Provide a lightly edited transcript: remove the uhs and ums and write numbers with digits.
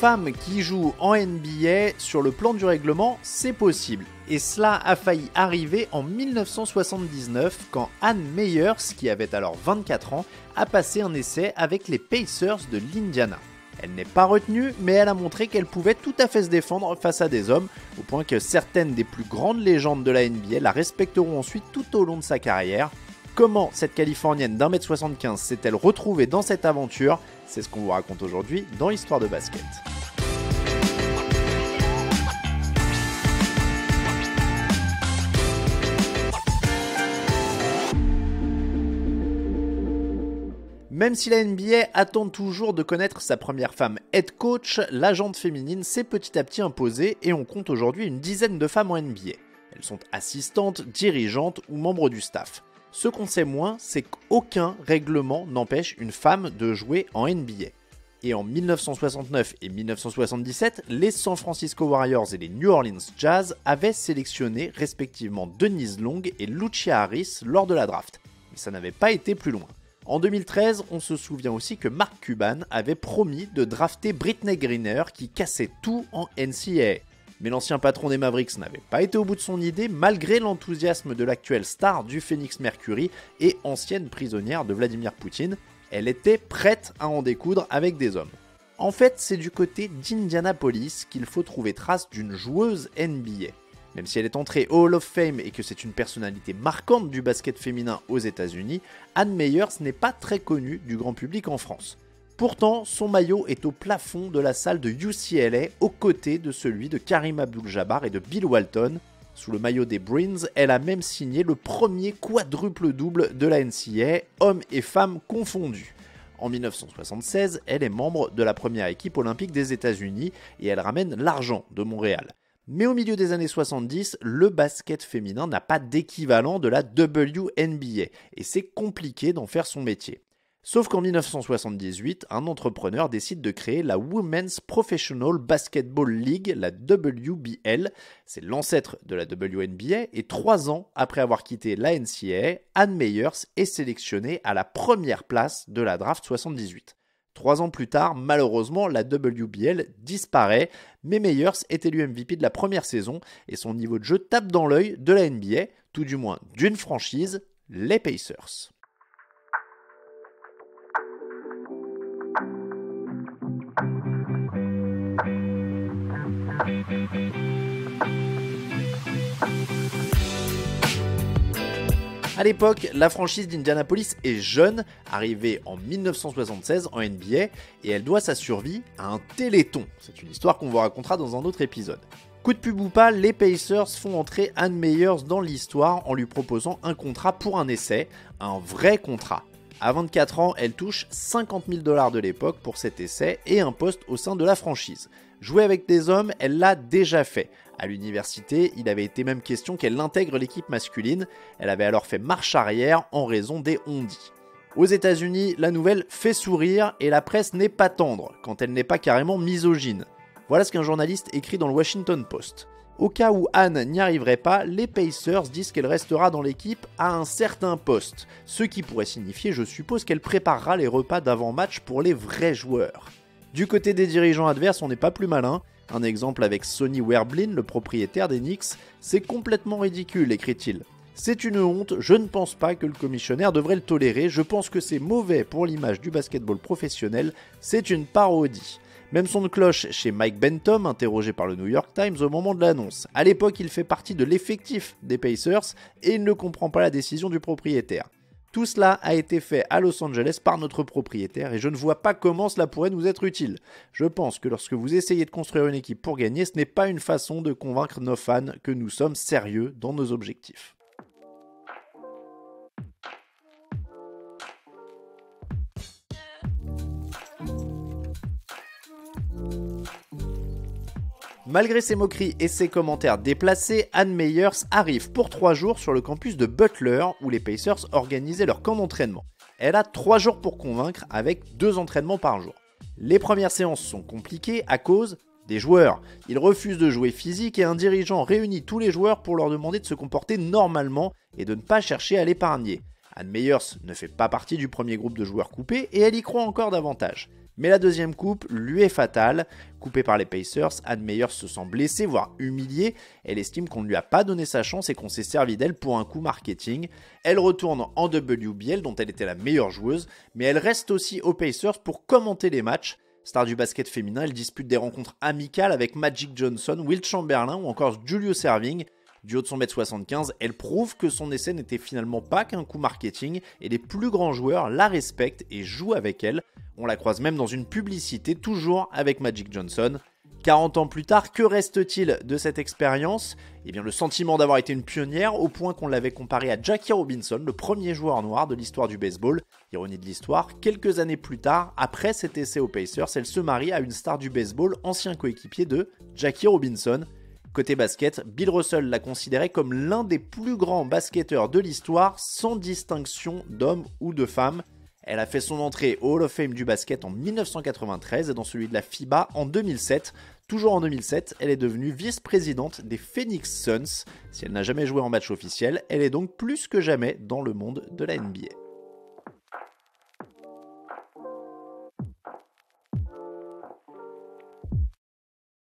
femmes qui jouent en NBA, sur le plan du règlement, c'est possible. Et cela a failli arriver en 1979 quand Ann Meyers, qui avait alors 24 ans, a passé un essai avec les Pacers de l'Indiana. Elle n'est pas retenue, mais elle a montré qu'elle pouvait tout à fait se défendre face à des hommes, au point que certaines des plus grandes légendes de la NBA la respecteront ensuite tout au long de sa carrière. Comment cette Californienne d'1m75 s'est-elle retrouvée dans cette aventure? C'est ce qu'on vous raconte aujourd'hui dans Histoire de basket. Même si la NBA attend toujours de connaître sa première femme head coach, la jante féminine s'est petit à petit imposée et on compte aujourd'hui une dizaine de femmes en NBA. Elles sont assistantes, dirigeantes ou membres du staff. Ce qu'on sait moins, c'est qu'aucun règlement n'empêche une femme de jouer en NBA. Et en 1969 et 1977, les San Francisco Warriors et les New Orleans Jazz avaient sélectionné respectivement Denise Long et Lucia Harris lors de la draft. Mais ça n'avait pas été plus loin. En 2013, on se souvient aussi que Mark Cuban avait promis de drafter Brittney Griner qui cassait tout en NCAA. Mais l'ancien patron des Mavericks n'avait pas été au bout de son idée malgré l'enthousiasme de l'actuelle star du Phoenix Mercury et ancienne prisonnière de Vladimir Poutine. Elle était prête à en découdre avec des hommes. En fait, c'est du côté d'Indianapolis qu'il faut trouver trace d'une joueuse NBA. Même si elle est entrée au Hall of Fame et que c'est une personnalité marquante du basket féminin aux États-Unis, Ann Meyers n'est pas très connue du grand public en France. Pourtant, son maillot est au plafond de la salle de UCLA, aux côtés de celui de Kareem Abdul-Jabbar et de Bill Walton. Sous le maillot des Bruins, elle a même signé le premier quadruple-double de la NCAA, hommes et femmes confondus. En 1976, elle est membre de la première équipe olympique des États-Unis et elle ramène l'argent de Montréal. Mais au milieu des années 70, le basket féminin n'a pas d'équivalent de la WNBA et c'est compliqué d'en faire son métier. Sauf qu'en 1978, un entrepreneur décide de créer la Women's Professional Basketball League, la WBL. C'est l'ancêtre de la WNBA et 3 ans après avoir quitté la NCAA, Ann Meyers est sélectionnée à la première place de la draft 78. 3 ans plus tard, malheureusement, la WBL disparaît, mais Meyers est élu MVP de la première saison et son niveau de jeu tape dans l'œil de la NBA, tout du moins d'une franchise, les Pacers. À l'époque, la franchise d'Indianapolis est jeune, arrivée en 1976 en NBA, et elle doit sa survie à un téléthon. C'est une histoire qu'on vous racontera dans un autre épisode. Coup de pub ou pas, les Pacers font entrer Ann Meyers dans l'histoire en lui proposant un contrat pour un essai, un vrai contrat. À 24 ans, elle touche 50 000 $ de l'époque pour cet essai et un poste au sein de la franchise. Jouer avec des hommes, elle l'a déjà fait. À l'université, il avait été même question qu'elle intègre l'équipe masculine. Elle avait alors fait marche arrière en raison des on-dit. Aux États-Unis, la nouvelle fait sourire et la presse n'est pas tendre quand elle n'est pas carrément misogyne. Voilà ce qu'un journaliste écrit dans le Washington Post. Au cas où Ann n'y arriverait pas, les Pacers disent qu'elle restera dans l'équipe à un certain poste, ce qui pourrait signifier, je suppose, qu'elle préparera les repas d'avant-match pour les vrais joueurs. Du côté des dirigeants adverses, on n'est pas plus malin. Un exemple avec Sonny Werblin, le propriétaire des Knicks, c'est complètement ridicule, écrit-il. C'est une honte, je ne pense pas que le commissionnaire devrait le tolérer, je pense que c'est mauvais pour l'image du basketball professionnel, c'est une parodie. Même son de cloche chez Mike Bentham, interrogé par le New York Times au moment de l'annonce. À l'époque, il fait partie de l'effectif des Pacers et il ne comprend pas la décision du propriétaire. Tout cela a été fait à Los Angeles par notre propriétaire et je ne vois pas comment cela pourrait nous être utile. Je pense que lorsque vous essayez de construire une équipe pour gagner, ce n'est pas une façon de convaincre nos fans que nous sommes sérieux dans nos objectifs. Malgré ses moqueries et ses commentaires déplacés, Ann Meyers arrive pour 3 jours sur le campus de Butler où les Pacers organisaient leur camp d'entraînement. Elle a 3 jours pour convaincre avec 2 entraînements par jour. Les premières séances sont compliquées à cause des joueurs. Ils refusent de jouer physique et un dirigeant réunit tous les joueurs pour leur demander de se comporter normalement et de ne pas chercher à l'épargner. Ann Meyers ne fait pas partie du premier groupe de joueurs coupés et elle y croit encore davantage. Mais la deuxième coupe lui est fatale. Coupée par les Pacers, Ann Meyers se sent blessée, voire humiliée. Elle estime qu'on ne lui a pas donné sa chance et qu'on s'est servi d'elle pour un coup marketing. Elle retourne en WBL dont elle était la meilleure joueuse, mais elle reste aussi aux Pacers pour commenter les matchs. Star du basket féminin, elle dispute des rencontres amicales avec Magic Johnson, Wilt Chamberlain ou encore Julius Erving. Du haut de son mètre 75, elle prouve que son essai n'était finalement pas qu'un coup marketing et les plus grands joueurs la respectent et jouent avec elle. On la croise même dans une publicité, toujours avec Magic Johnson. 40 ans plus tard, que reste-t-il de cette expérience ? Eh bien le sentiment d'avoir été une pionnière au point qu'on l'avait comparée à Jackie Robinson, le premier joueur noir de l'histoire du baseball. Ironie de l'histoire, quelques années plus tard, après cet essai aux Pacers, elle se marie à une star du baseball, ancien coéquipier de Jackie Robinson. Côté basket, Bill Russell l'a considéré comme l'un des plus grands basketteurs de l'histoire, sans distinction d'homme ou de femme. Elle a fait son entrée au Hall of Fame du basket en 1993 et dans celui de la FIBA en 2007. Toujours en 2007, elle est devenue vice-présidente des Phoenix Suns. Si elle n'a jamais joué en match officiel, elle est donc plus que jamais dans le monde de la NBA.